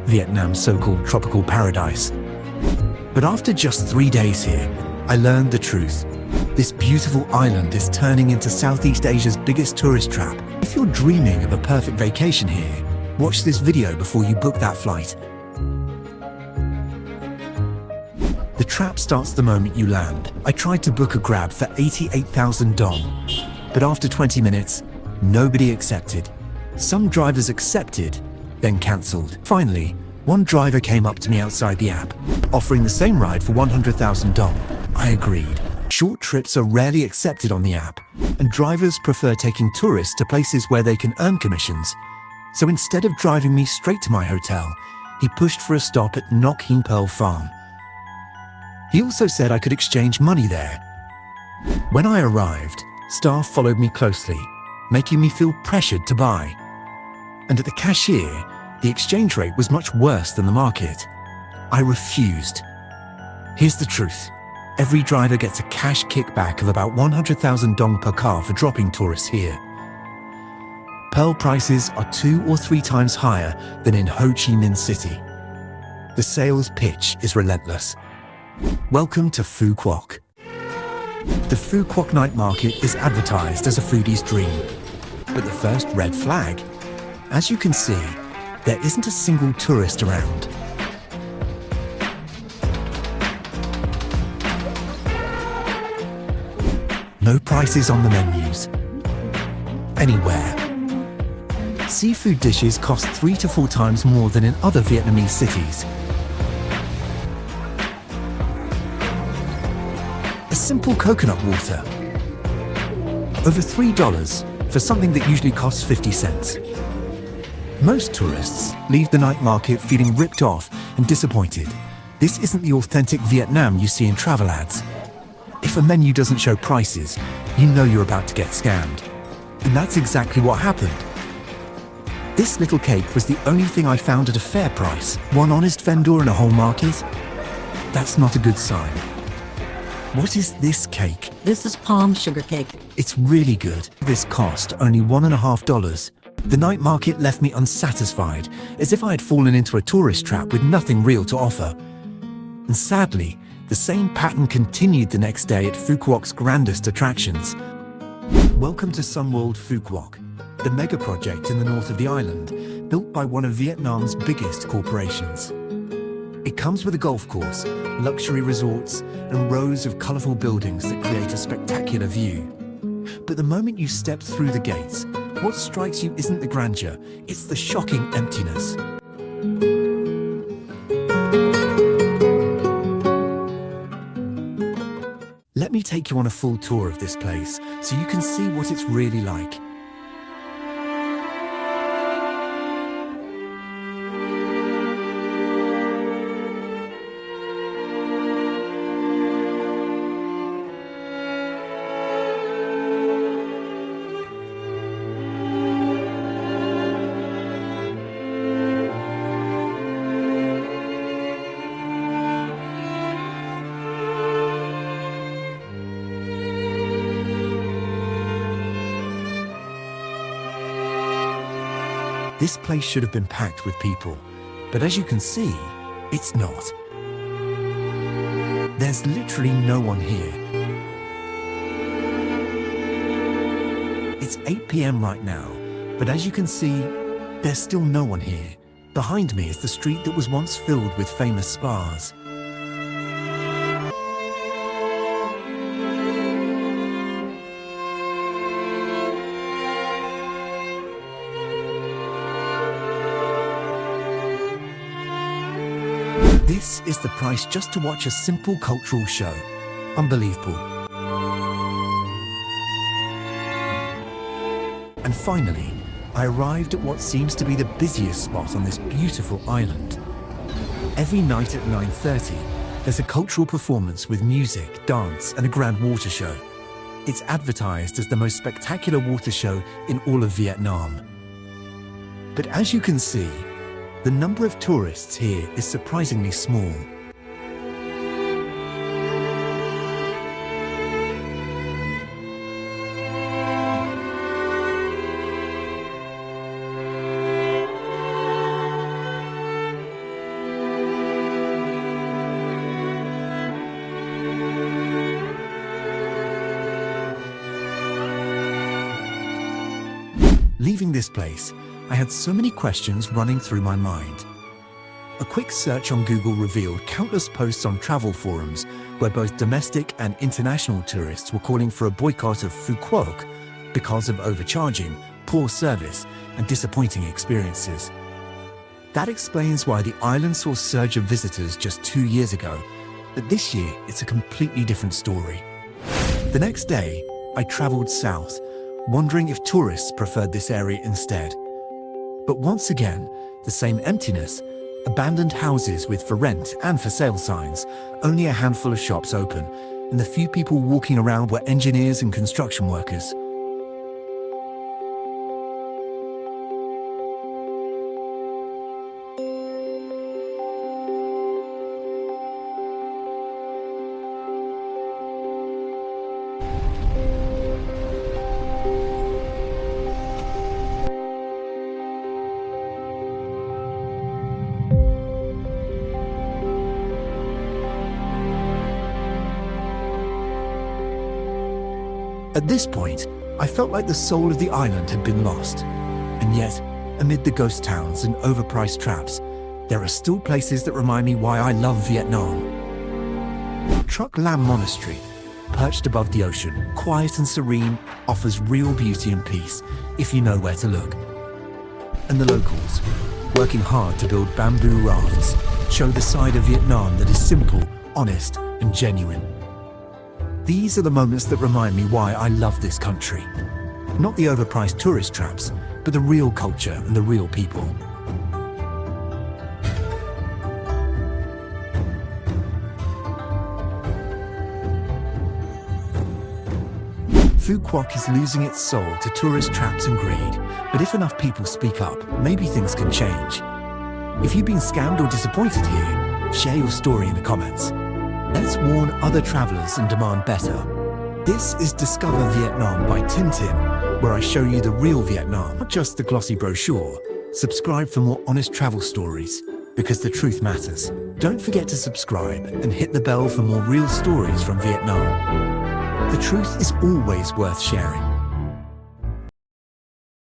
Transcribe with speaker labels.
Speaker 1: Vietnam's so-called tropical paradise. But after just 3 days here, I learned the truth. This beautiful island is turning into Southeast Asia's biggest tourist trap. If you're dreaming of a perfect vacation here, watch this video before you book that flight. The trap starts the moment you land. I tried to book a Grab for 88,000 dong, but after 20 minutes, nobody accepted. Some drivers accepted, then cancelled. Finally, one driver came up to me outside the app, offering the same ride for 100,000 dong. I agreed. Short trips are rarely accepted on the app, and drivers prefer taking tourists to places where they can earn commissions. So instead of driving me straight to my hotel, he pushed for a stop at Nok Hin Pearl Farm. He also said I could exchange money there. When I arrived, staff followed me closely, making me feel pressured to buy. And at the cashier, the exchange rate was much worse than the market. I refused. Here's the truth. Every driver gets a cash kickback of about 100,000 dong per car for dropping tourists here. Pearl prices are 2 or 3 times higher than in Ho Chi Minh City. The sales pitch is relentless. Welcome to Phu Quoc. The Phu Quoc night market is advertised as a foodie's dream. But the first red flag, as you can see, there isn't a single tourist around. No prices on the menus. Anywhere. Seafood dishes cost 3 to 4 times more than in other Vietnamese cities. A simple coconut water. Over $3 for something that usually costs 50 cents. Most tourists leave the night market feeling ripped off and disappointed. This isn't the authentic Vietnam you see in travel ads. If a menu doesn't show prices, you know you're about to get scammed. And that's exactly what happened. This little cake was the only thing I found at a fair price. One honest vendor in a whole market? That's not a good sign. What is this cake?
Speaker 2: This is palm sugar cake.
Speaker 1: It's really good. This cost only $1.50. The night market left me unsatisfied, as if I had fallen into a tourist trap with nothing real to offer. And sadly, the same pattern continued the next day at Phu Quoc's grandest attractions. Welcome to Sunworld Phu Quoc, the mega project in the north of the island, built by one of Vietnam's biggest corporations. It comes with a golf course, luxury resorts, and rows of colourful buildings that create a spectacular view. But the moment you step through the gates, what strikes you isn't the grandeur, it's the shocking emptiness. Let me take you on a full tour of this place so you can see what it's really like. This place should have been packed with people, but as you can see, it's not. There's literally no one here. It's 8 p.m. right now, but as you can see, there's still no one here. Behind me is the street that was once filled with famous spas. This is the price just to watch a simple cultural show. Unbelievable. And finally, I arrived at what seems to be the busiest spot on this beautiful island. Every night at 9:30, there's a cultural performance with music, dance, and a grand water show. It's advertised as the most spectacular water show in all of Vietnam. But as you can see, the number of tourists here is surprisingly small. Leaving this place, I had so many questions running through my mind. A quick search on Google revealed countless posts on travel forums where both domestic and international tourists were calling for a boycott of Phu Quoc because of overcharging, poor service, and disappointing experiences. That explains why the island saw a surge of visitors just 2 years ago, but this year it's a completely different story. The next day, I traveled south, wondering if tourists preferred this area instead. But once again, the same emptiness, abandoned houses with for rent and for sale signs, only a handful of shops open, and the few people walking around were engineers and construction workers. At this point, I felt like the soul of the island had been lost. And yet, amid the ghost towns and overpriced traps, there are still places that remind me why I love Vietnam. Truc Lam Monastery, perched above the ocean, quiet and serene, offers real beauty and peace if you know where to look. And the locals, working hard to build bamboo rafts, show the side of Vietnam that is simple, honest, and genuine. These are the moments that remind me why I love this country. Not the overpriced tourist traps, but the real culture and the real people. Phu Quoc is losing its soul to tourist traps and greed, but if enough people speak up, maybe things can change. If you've been scammed or disappointed here, share your story in the comments. Let's warn other travelers and demand better. This is Discover Vietnam by Tintin, where I show you the real Vietnam, not just the glossy brochure. Subscribe for more honest travel stories, because the truth matters. Don't forget to subscribe and hit the bell for more real stories from Vietnam. The truth is always worth sharing.